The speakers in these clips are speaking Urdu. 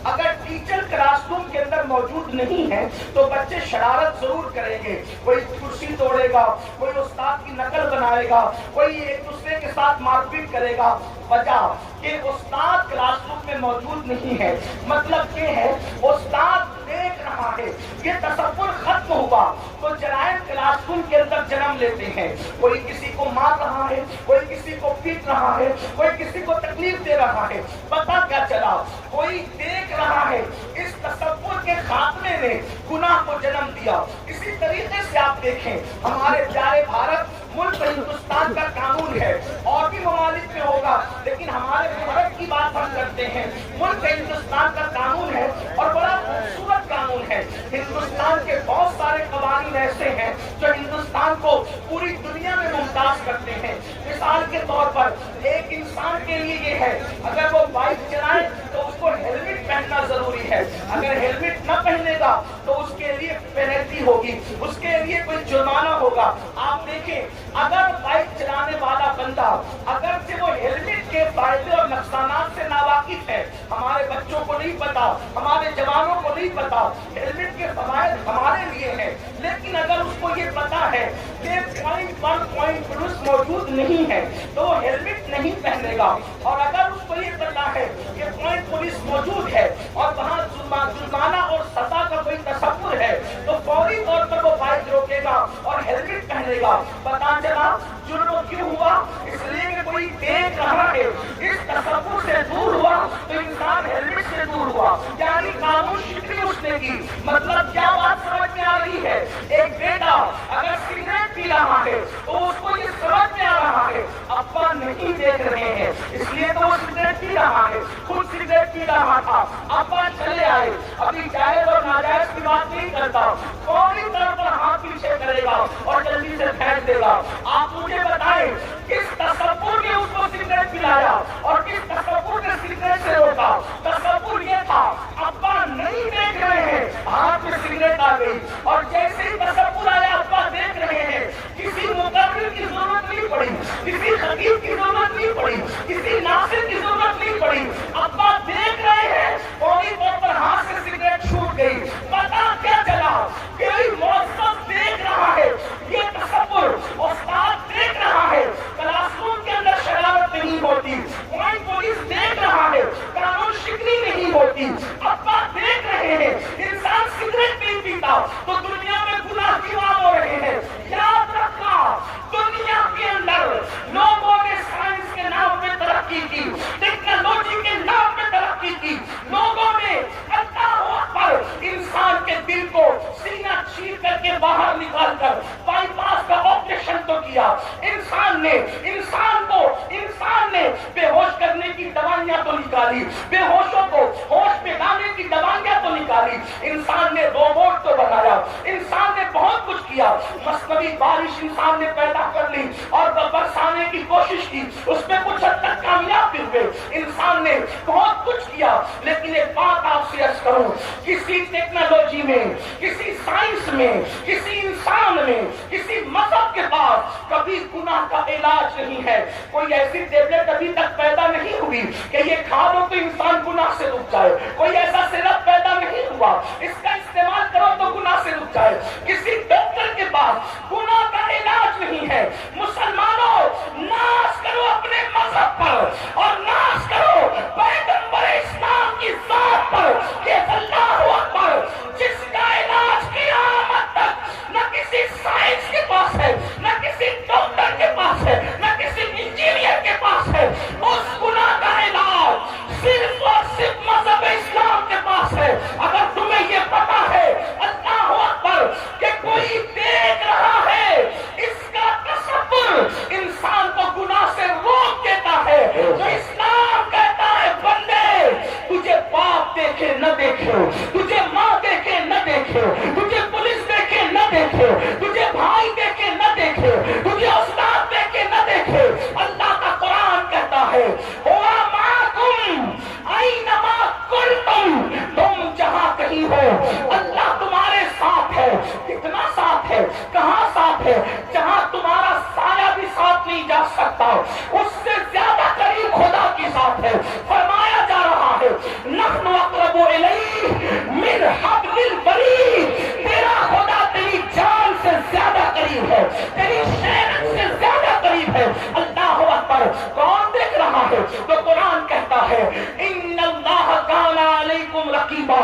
اگر ٹیچر کلاس روم کے اندر موجود نہیں ہے تو بچے شرارت ضرور کریں گے، کوئی کرسی توڑے گا، کوئی استاد کی نقل بنائے گا، کوئی ایک دوسرے کے ساتھ مار پیٹ کرے گا، وجہ کہ استاد کلاس روم میں موجود نہیں ہے۔ مطلب یہ ہے استاد دیکھ رہا ہے، یہ تصور ختم ہوا تو جرائم کلاس روم کے اندر جنم لیتے ہیں۔ کوئی کسی کو مار رہا ہے، کوئی کسی کو پیٹ رہا ہے، کوئی کسی کو تکلیف دے رہا ہے، پتہ کیا چلا؟ کوئی دیکھ رہا ہے۔ اس تصور کے خاتمے نے گناہ کو جنم دیا۔ اسی طریقے سے آپ دیکھیں ہمارے پیارے بھارت ملک ہندوستان کا قانون ہے، اور بھی ممالک میں ہوگا لیکن ہمارے بھارت کی بات ہم کرتے ہیں۔ ملک ہندوستان کا قانون ہے اور بڑا خوبصورت قانون ہے۔ ہندوستان کے بہت سارے قوانین ایسے ہیں جو ہندوستان کو پوری دنیا میں ممتاز کرتے ہیں۔ مثال کے طور پر ایک انسان کے لیے یہ ہے، اگر وہ بائک چلائے تو اس کو ہیلمٹ پہننا ضروری ہے۔ اگر ہیلمٹ نہ پہنے گا تو اس کے لیے پینلٹی ہوگی، اس کے لیے کوئی جرمانہ ہوگا۔ آپ دیکھیں اگر بائک چلانے والا بندہ اگرچہ وہ ہیلمٹ کے فائدے اور نقصانات سے ناواقف ہے، ہمارے بچوں کو نہیں پتا، ہمارے جوانوں کو نہیں پتا ہیلمٹ کے فوائد ہمارے لیے ہیں، لیکن اگر اس کو یہ پتا ہے کہ پوائنٹ پر پوائنٹ پولیس موجود نہیں ہے تو وہ ہیلمٹ نہیں پہنے گا۔ اور اگر اس کو یہ پتا ہے کہ پوائنٹ پولیس موجود ہے اور وہاں جرمانہ اور سزا کا کوئی تصور ہے تو فوری طور پر وہ بائک روکے گا اور ہیلمٹ پہنے گا۔ پتا چلا جرم کیوں ہوا؟ اس لیے کہ کوئی دیکھ رہا ہے۔ اس تصور سے دور ہوا تو انسان ہیلمٹ سے دور ہوا، یعنی قانون شکنی اس نے کی۔ مطلب کیا بات سمجھ میں آ رہی ہے؟ ایک بیٹا اگر سگریٹ پی رہا ہے تو اس کو یہ سمجھ میں آ رہا ہے ابا نہیں دیکھ رہے ہیں، اس لیے تو وہ سگریٹ پی رہا ہے، خود سگریٹ پی رہا تھا، ابا چلے آئے۔ ابھی جائز اور ناجائز کی بات نہیں کرتا، فوری طور پر ہاتھ پیچھے کرے گا اور جلدی سے پھینک دے گا۔ آپ مجھے بتائیں کس تصور نے اس کو سگریٹ پلایا اور کس تصور نے سگریٹ سے روکا؟ تصور یہ تھا ابا نہیں دیکھ رہے ہیں، ہاتھ میں سگریٹ آ گئی، اور جیسے ہی تصور آیا ابا دیکھ رہے ہیں، کسی مقرر کی ضرورت نہیں پڑی، کسی خطیب کی ضرورت نہیں پڑی، کسی ناصر کی ضرورت نہیں پڑی، ابا دیکھ رہے ہیں، فوری طور پر ہاتھ سے سگریٹ چھوٹ گئی۔ پتا کیا چلا؟ کوئی موظف دیکھ رہا ہے، یہ تصور استاد دیکھ رہا ہے، کلاس روم کے اندر شرارت نہیں ہوتی، پوائنٹ پولیس دیکھ رہا ہے، قانون شکنی نہیں ہوتی، ابا دیکھ رہے ہیں، انسان سگریٹ نہیں پیتا تو دنیا میں گناہ کیوں عام ہو رہے ہیں؟ یاد رکھنا دنیا کے اندر لوگوں نے سائنس کے نام پہ ترقی کی، ٹیکنالوجی کے نام پہ ترقی کی، لوگوں نے اللہ اکبر انسان کے دل کو سینہ چیر کر کے باہر نکال کر بائی پاس کا آپریشن تو کیا، انسان نے بے ہوش کرنے کی دوائیاں تو نکالی، بے ہوشوں کو ہوش میں لانے کی دوائیاں تو نکالی، انسان نے روبوٹ تو بنایا، انسان نے بہت کچھ کیا، مصنوعی بارش انسان نے پیدا کر لی اور برسانے کی کوشش کی، اس میں کچھ حد تک کامیاب بھی ہوئے، انسان نے بہت کچھ کیا، لیکن ایک بات آپ سے عرض کروں، کسی ٹیکنالوجی میں، کسی سائنس میں، کسی انسان میں، کسی مذہب کے پاس کبھی گناہ کا علاج نہیں ہے۔ کوئی ایسی ٹیبلٹ ابھی تک پیدا نہیں ہوئی کہ یہ کھا دو تو انسان گناہ سے رک جائے، کوئی ایسا سرپ پیدا نہیں ہوا اس کا استعمال کرو تو گناہ سے رک جائے، کسی ڈاکٹر کے پاس گناہ کا علاج نہیں ہے۔ مسلمانوں ناز کرو اپنے مذہب پر اور ناز کرو پیغمبر اسلام کی ذات پر کہ اللہ اکبر، جس کا علاج قیامت تک نہ کسی سائنس کے پاس ہے، نہ کسی ڈاکٹر کے پاس ہے، نہ کسی انجینئر کے پاس ہے، اس گناہ کا علاج صرف اور صرف مذہب اسلام کے پاس ہے۔ اگر تمہیں یہ پتا ہے اللہ اکبر کہ کوئی دیکھ رہا ہے، اس کا تصور انسان کو گناہ سے روک دیتا ہے، تو اسلام کہتا ہے بندے تجھے باپ دیکھے نہ دیکھے، تجھے ماں دیکھے نہ دیکھے، تجھے پولیس دیکھے نہ دیکھے، تجھے بھائی دیکھے نہ دیکھے، تجھے استاد دیکھے نہ دیکھے، اللہ کا قرآن کہتا ہے ہوا معکم اینما کنتم، تم جہاں کہیں ہو اللہ تمہارے ساتھ ہے۔ کتنا ساتھ ہے؟ کہاں ساتھ ہے؟ جہاں تمہارا سایہ بھی ساتھ نہیں جا سکتا، اس سے زیادہ قریب خدا کی ذات ہے۔ فرمایا جا رہا ہے نحن اقرب علیکم رقیبا،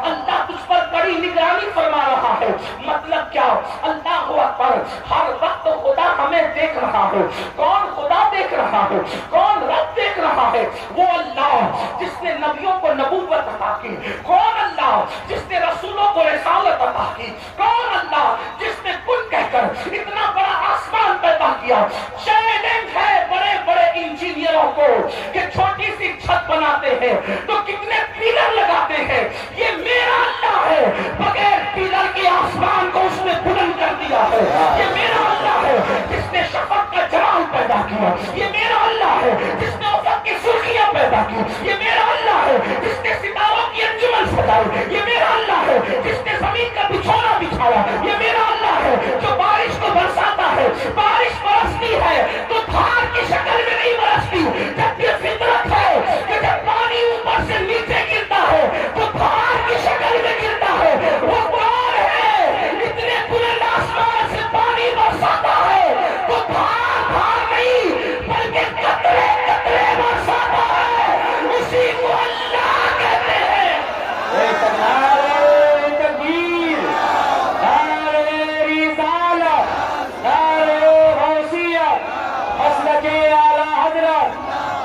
اللہ تجھ پر بڑی نگرانی فرما رہا ہے۔ مطلب کیا؟ اللہ اکبر، ہر وقت خدا ہمیں دیکھ رہا ہے۔ کون خدا دیکھ رہا ہے؟ کون رب دیکھ رہا ہے؟ وہ اللہ جس نے نبیوں کو نبوت عطا کی، کون اللہ جس نے رسولوں کو رسالت عطا کی، کون اللہ جس نے کن کہہ کر اتنا بڑا آسمان پیدا کیا۔ چیلنج ہے بڑے بڑے انجینئروں کو کہ چھوٹی سی چھت بناتے ہیں تو کتنے پیلر لگاتے ہیں، یہ میرا اللہ ہے، بغیر پیلر کے آسمان کو اس نے بلند کر دیا ہے۔ یہ میرا اللہ ہے جس نے شفق کا جمال پیدا کیا، یہ میرا اللہ ہے جس نے افق کی سرخیاں پیدا کی، یہ میرا اللہ ہے جس نے ستاروں کی انجمن سجائی، یہ میرا اللہ ہے جس نے زمین کا بچھونا بچھایا، یہ میرا اللہ ہے جو بارش کو برساتا ہے۔ بارش برستی ہے تو دھار کی شکل میں نہیں برستی، جب یہ فطرت ہے کہ جب پانی اوپر سے نیچے گرتا ہے تو دھار کی شکل میں گرتا ہے۔ وہ کون ہے اتنے بلند آسمان سے پانی برساتا ہے تو دھار دھار نہیں بلکہ قطرے قطرے برساتا ہے، اسی کو اللہ کہتے ہیں۔ نعرہ تکبیر، نعرہ رسالت، نعرہ غوثیت، مسلک اعلیٰ حضرت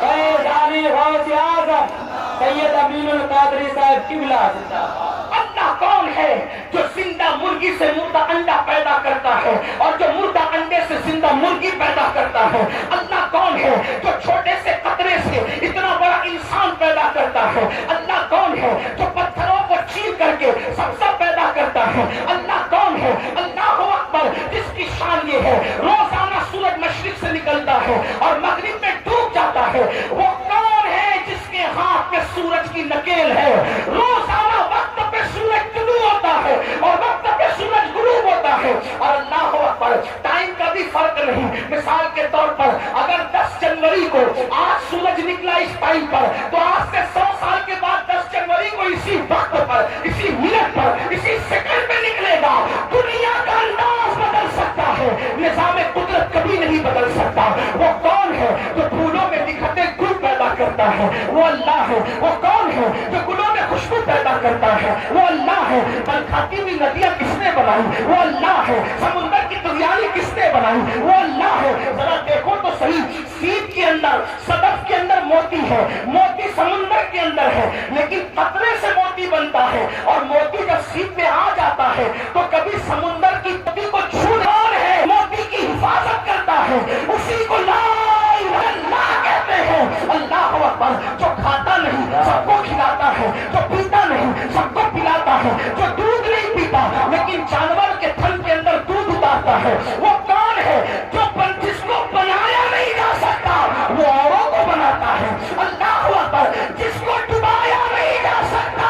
فیضانی غوث اعظم سید امین القادری صاحب قبلہ زندہ باد۔ اللہ کون ہے جو زندہ مرغی سے مردہ انڈا پیدا کرتا ہے اور جو مردہ انڈے سے زندہ مرغی پیدا کرتا ہے؟ اللہ کون ہے جو چھوٹے سے قطرے سے اتنا بڑا انسان پیدا کرتا ہے؟ اللہ کون ہے جو پتھروں کو چیر کر کے سبزہ پیدا کرتا ہے؟ اللہ کون ہے؟ اللہ اکبر، جس کی شان یہ ہے روزانہ سورج مشرق سے نکلتا ہے اور مغرب میں ڈوب جاتا ہے۔ وہ کون ہے جس کے ہاتھ میں سورج کی نکیل ہے؟ روزانہ وقت پہ سورج طلوع ہوتا ہے اور وقت پہ سورج غروب ہوتا ہے، اور اللہ اکبر ٹائم کا بھی فرق نہیں۔ مثال کے طور پر اگر 10 جنوری کو آج سورج نکلا اس ٹائم پر تو آج سے 100 سال کے بعد 10 جنوری کو اسی وقت پر، اسی منٹ پر، اسی سیکنڈ میں نکلے گا۔ دنیا کا انداز بدل سکتا ہے، نظام قدرت کبھی نہیں بدل سکتا۔ وہ کون ہے جو پھولوں میں نکھرتے گل پیدا کرتا ہے؟ وہ اللہ ہے۔ وہ کون ہے جو گلوں میں خوشبو پیدا کرتا ہے؟ وہ اللہ ہے۔ بل کھاتی ہوئی ندیاں کس نے بنائی؟ وہ اللہ ہے۔ سمندر کی دریائی کس نے بنائی؟ وہ اللہ ہے۔ ذرا دیکھو تو صحیح، سیپ کے اندر، صدف کے اندر موتی ہے، موتی سمندر کے اندر ہے، لیکن قطرے سے موتی بنتا ہے، اور موتی جب سیپ میں آ جاتا ہے تو کبھی سمندر کی موتی کو چھوڑا ہے، موتی کی حفاظت کرتا ہے، اسی کو لا الہ الا اللہ کہتے ہیں۔ اللہ اکبر، جو کھاتا نہیں سب کو کھلاتا ہے، جو پیتا نہیں سب کو پلاتا ہے، جو دودھ نہیں پیتا لیکن جانور کے تھن کے اندر دودھ اتارتا ہے، وہ کون ہے جو جس کو بنایا نہیں جا سکتا وہ اوروں کو بناتا ہے؟ اللہ اکبر، جس کو ڈبایا نہیں جا سکتا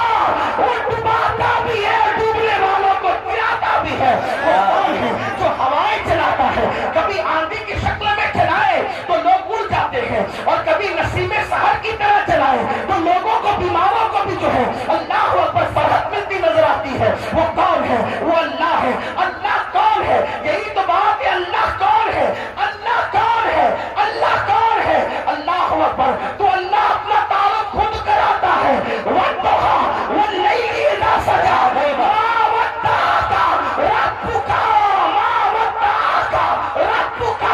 وہ ڈباتا بھی ہے، ڈوبنے والوں کو گراتا بھی ہے۔ وہ کون ہے جو ہوائیں چلاتا ہے؟ کبھی آندھی کی شکل میں چلائے تو لوگ اڑ جاتے ہیں، اور کبھی نسیم سحر کی طرح چلائے تو لوگوں کو، بیماروں کو بھی جو ہے اللہ اکبر فرحت ملتی نظر آتی ہے۔ وہ کون ہے؟ وہ اللہ ہے۔ اللہ کون ہے؟ یہی تو بات ہے، اللہ کون ہے؟ اللہ کون ہے؟ اللہ کون ہے؟ اللہ اکبر، تو اللہ اپنا تعارف خود کراتا ہے۔ وَالضُّحَىٰ وَاللَّيْلِ إِذَا سَجَىٰ مَا وَدَّعَكَ رَبُّكَ مَا وَدَّعَكَ رَبُّكَ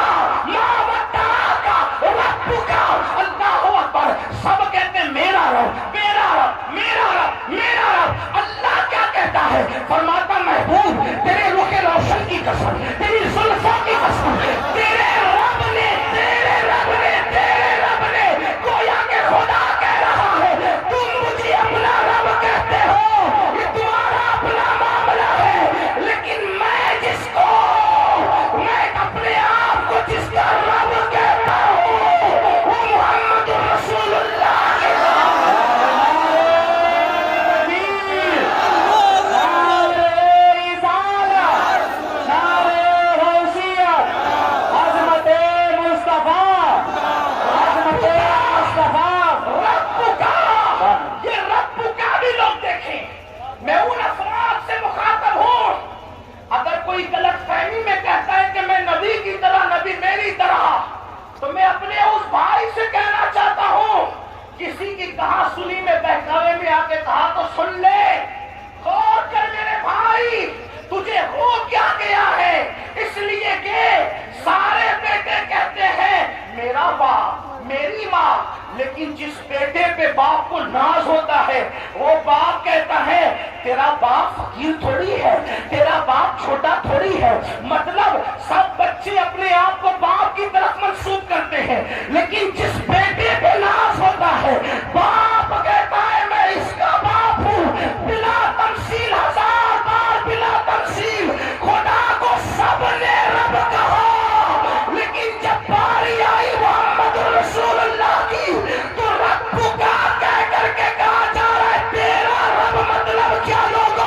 مَا وَدَّعَكَ رَبُّكَ۔ اللہ اکبر، سب کہتے ہیں میرا رب، میرا رب، میرا رب، میرا رب۔ اللہ کیا کہتا ہے؟ فرماتا محبوب تیرے رخ روشن کی قسم، تیری زلفوں کی قسم، تیرے رب نے، تیرے رب نے، تیرے رب نے، گویا کہ خدا کہہ رہا ہے تم مجھے اپنا رب کہتے ہو، یہ تمہارا اپنا معاملہ ہے، لیکن میں جس کو، میں اپنے آپ کو جس کا رب کہتا ہوں وہ محمد رسول اللہ کے تو میں اپنے اس بھائی سے کہنا چاہتا ہوں، کسی کی کہا سنی میں بہکاوے میں آ کے کہا تو سن لے، غور کر میرے بھائی، تجھے ہو کیا گیا ہے؟ اس لیے کہ سارے بیٹے کہتے ہیں میرا باپ، میری ماں، لیکن جس بیٹے پہ باپ کو ناز ہوتا ہے وہ باپ کہتا ہے تیرا باپ فقیر تھوڑی ہے، تیرا باپ چھوٹا تھوڑی ہے۔ مطلب سب بچے اپنے آپ کو باپ کی طرف منسوب کرتے ہیں، لیکن جس بیٹے پہ ناز ہوتا ہے باپ کہتا ہے میں اس کا باپ ہوں، بلا تمثیل، ہزار بار بلا تمثیل۔ خدا کو سب نے رب کہا، لیکن جب باری آئی محمد رسول اللہ کی تو رب کا کہہ کر کے کہا جا رہا ہے تیرا رب مطلب کیا لوگوں؟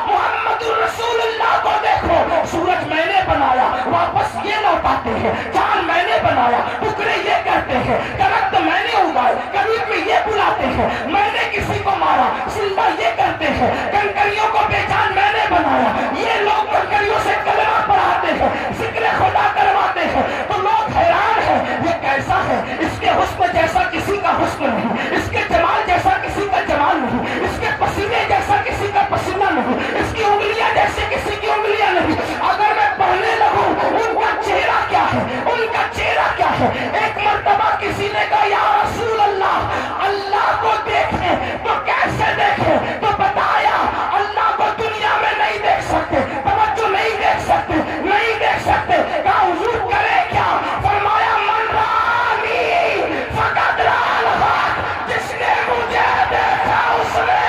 محمد رسول اللہ کو دیکھو، سورج میں نے بنایا واپس یہ لوٹاتے ہیں، چاند میں نے بنایا ٹکڑے یہ کہتے ہیں، درخت میں نے اگائے قریب میں یہ بلاتے ہیں، میں نے کسی کو مارا زندہ یہ کرتے ہیں، کنکریوں کو بے جان میں نے بنایا، یہ لوگ کنکریوں سے کلمہ پڑھاتے ہیں، ذکر خدا کرواتے ہیں، تو لوگ حیران ہیں یہ کیسا ہے؟ اس کے حسن جیسا کسی کا حسن نہیں، اس کے جمال جیسا کسی کا جمال نہیں، اس کے پسینے جیسا کسی کا پسینہ نہیں، اس کی انگلیاں جیسے کسی کی انگلیاں نہیں۔ اگر میں پڑھنے لگوں ان کا چہرہ کیا ہے، ان کا چہرہ کیا ہے؟ ایک مرتبہ کسی نے کہا یا رسول اللہ، اللہ کو دیکھیں تو کیسے دیکھیں؟ تو بتایا اللہ کو دنیا میں نہیں دیکھ سکتے، توجہ نہیں دیکھ سکتے، نہیں دیکھ سکتے۔ کہا حضور کرے کیا؟ فرمایا من رانی فقط رأى الحق، جس نے مجھے دیکھا اس نے۔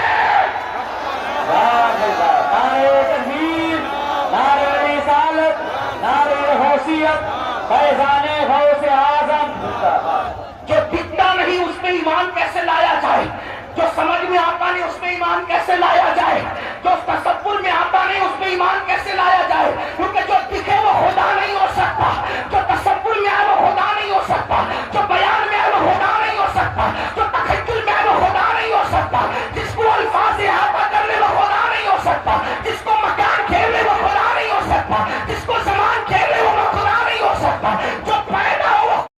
نعرہ تکبیر، نعرہ رسالت، نعرہ غوثیت، فیضان غوث